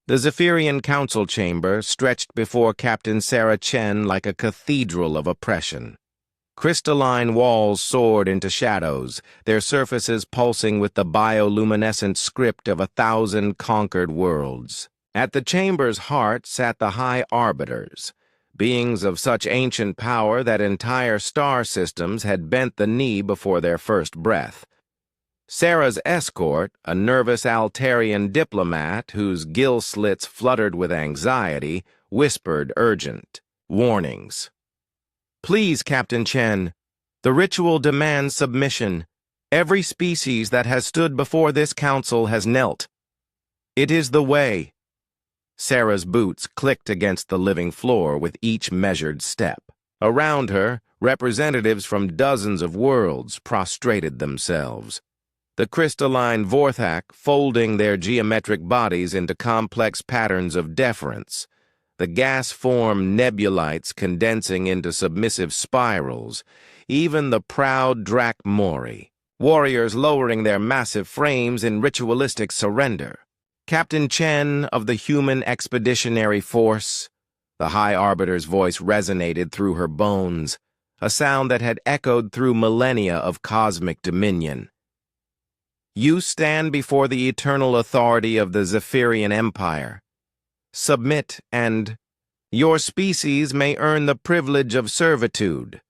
The Zephyrian council chamber stretched before Captain Sarah Chen like a cathedral of oppression. Crystalline walls soared into shadows, their surfaces pulsing with the bioluminescent script of 1,000 conquered worlds. At the chamber's heart sat the High Arbiters, beings of such ancient power that entire star systems had bent the knee before their first breath. Sarah's escort, a nervous Altarian diplomat whose gill slits fluttered with anxiety, whispered urgent warnings. "Please, Captain Chen, the ritual demands submission. Every species that has stood before this council has knelt. It is the way." Sarah's boots clicked against the living floor with each measured step. Around her, representatives from dozens of worlds prostrated themselves. The crystalline Vorthak folding their geometric bodies into complex patterns of deference, the gas-formed nebulites condensing into submissive spirals, even the proud Drakmori, warriors lowering their massive frames in ritualistic surrender. "Captain Chen of the Human Expeditionary Force," the High Arbiter's voice resonated through her bones, a sound that had echoed through millennia of cosmic dominion. "You stand before the eternal authority of the Zephyrian Empire. Submit, and your species may earn the privilege of servitude."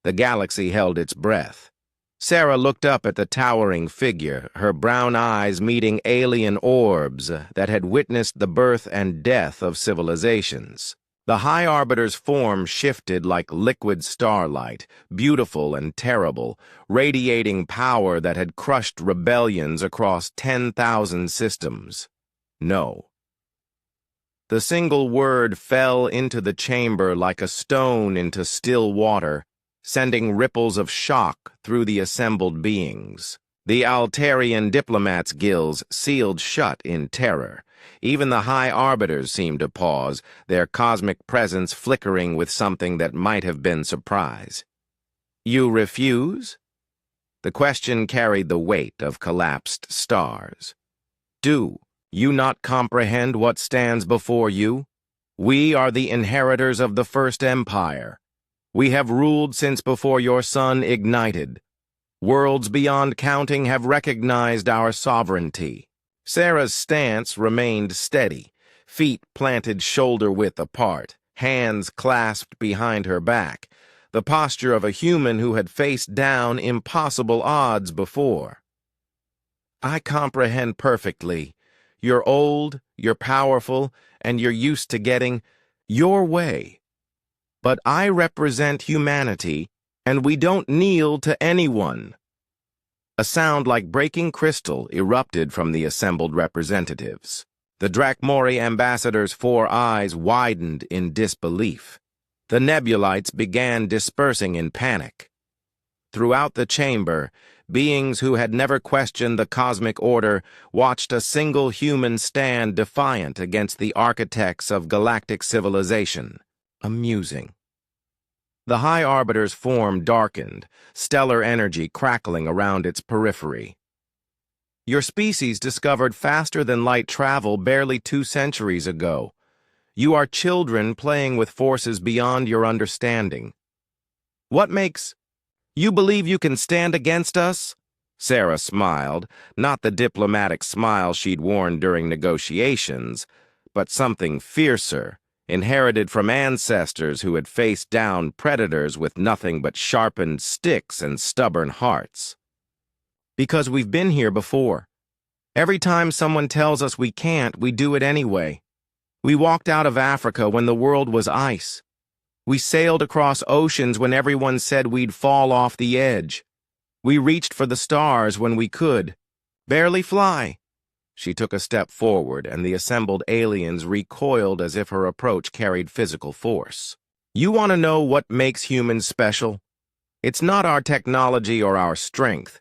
The galaxy held its breath. Sarah looked up at the towering figure, her brown eyes meeting alien orbs that had witnessed the birth and death of civilizations. The High Arbiter's form shifted like liquid starlight, beautiful and terrible, radiating power that had crushed rebellions across 10,000 systems. No. The single word fell into the chamber like a stone into still water, sending ripples of shock through the assembled beings. The Altarian diplomat's gills sealed shut in terror. Even the High Arbiters seemed to pause, their cosmic presence flickering with something that might have been surprise. "You refuse?" The question carried the weight of collapsed stars. "Do you not comprehend what stands before you? We are the inheritors of the First Empire. We have ruled since before your sun ignited. Worlds beyond counting have recognized our sovereignty." Sarah's stance remained steady, feet planted shoulder-width apart, hands clasped behind her back, the posture of a human who had faced down impossible odds before. "I comprehend perfectly. You're old, you're powerful, and you're used to getting your way. But I represent humanity, and we don't kneel to anyone." A sound like breaking crystal erupted from the assembled representatives. The Drakmori ambassador's 4 eyes widened in disbelief. The nebulites began dispersing in panic. Throughout the chamber, beings who had never questioned the cosmic order watched a single human stand defiant against the architects of galactic civilization. Amusing. The High Arbiter's form darkened, stellar energy crackling around its periphery. "Your species discovered faster-than-light travel barely 2 centuries ago. You are children playing with forces beyond your understanding. What makes you believe you can stand against us?" Sarah smiled, not the diplomatic smile she'd worn during negotiations, but something fiercer, inherited from ancestors who had faced down predators with nothing but sharpened sticks and stubborn hearts. "Because we've been here before. Every time someone tells us we can't, we do it anyway. We walked out of Africa when the world was ice. We sailed across oceans when everyone said we'd fall off the edge. We reached for the stars when we could. Barely fly." She took a step forward, and the assembled aliens recoiled as if her approach carried physical force. "You want to know what makes humans special? It's not our technology or our strength.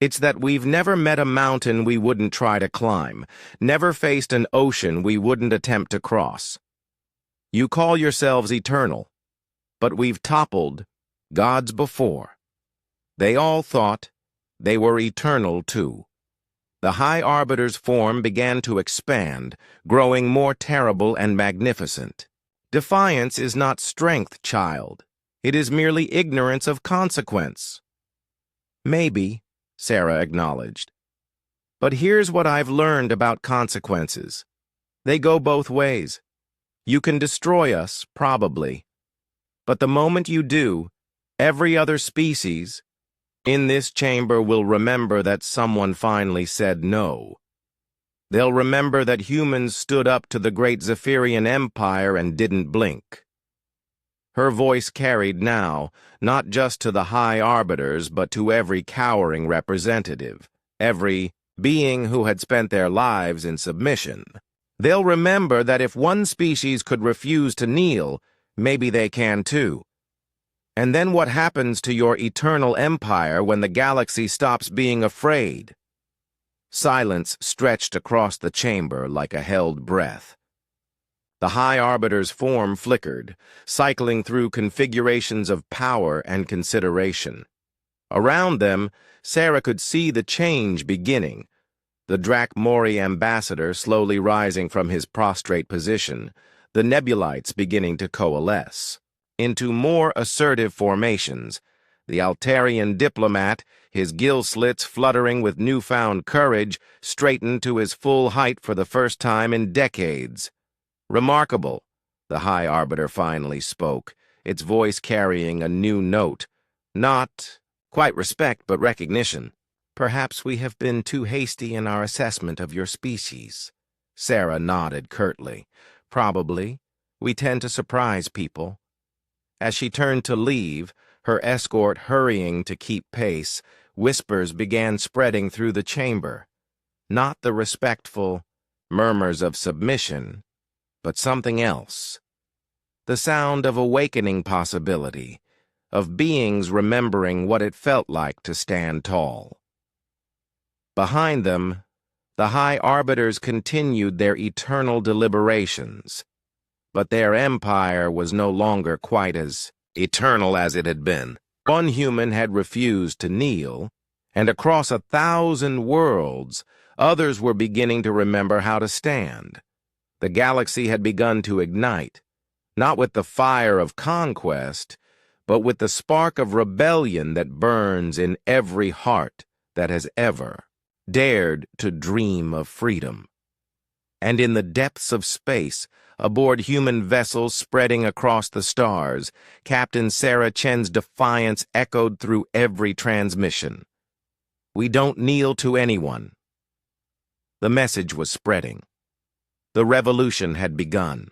It's that we've never met a mountain we wouldn't try to climb, never faced an ocean we wouldn't attempt to cross. You call yourselves eternal, but we've toppled gods before. They all thought they were eternal too." The High Arbiter's form began to expand, growing more terrible and magnificent. Defiance is not strength, child. It is merely ignorance of consequence. Maybe, Sarah acknowledged. But here's what I've learned about consequences. They go both ways. You can destroy us, probably. But the moment you do, every other species in this chamber will remember that someone finally said no. They'll remember that humans stood up to the great Zephyrian Empire and didn't blink. Her voice carried now, not just to the High Arbiters, but to every cowering representative, every being who had spent their lives in submission. They'll remember that if one species could refuse to kneel, maybe they can too. And then what happens to your eternal empire when the galaxy stops being afraid? Silence stretched across the chamber like a held breath. The High Arbiter's form flickered, cycling through configurations of power and consideration. Around them, Sarah could see the change beginning, the Drak-Mori ambassador slowly rising from his prostrate position, the Nebulites beginning to coalesce into more assertive formations, the Altarian diplomat, his gill slits fluttering with newfound courage, straightened to his full height for the first time in decades. Remarkable, the High Arbiter finally spoke, its voice carrying a new note. Not quite respect, but recognition. Perhaps we have been too hasty in our assessment of your species. Sarah nodded curtly. Probably. We tend to surprise people. As she turned to leave, her escort hurrying to keep pace, whispers began spreading through the chamber. Not the respectful murmurs of submission, but something else. The sound of awakening possibility, of beings remembering what it felt like to stand tall. Behind them, the High Arbiters continued their eternal deliberations, but their empire was no longer quite as eternal as it had been. One human had refused to kneel, and across 1,000 worlds, others were beginning to remember how to stand. The galaxy had begun to ignite, not with the fire of conquest, but with the spark of rebellion that burns in every heart that has ever dared to dream of freedom. And in the depths of space, aboard human vessels spreading across the stars, Captain Sarah Chen's defiance echoed through every transmission. We don't kneel to anyone. The message was spreading. The revolution had begun.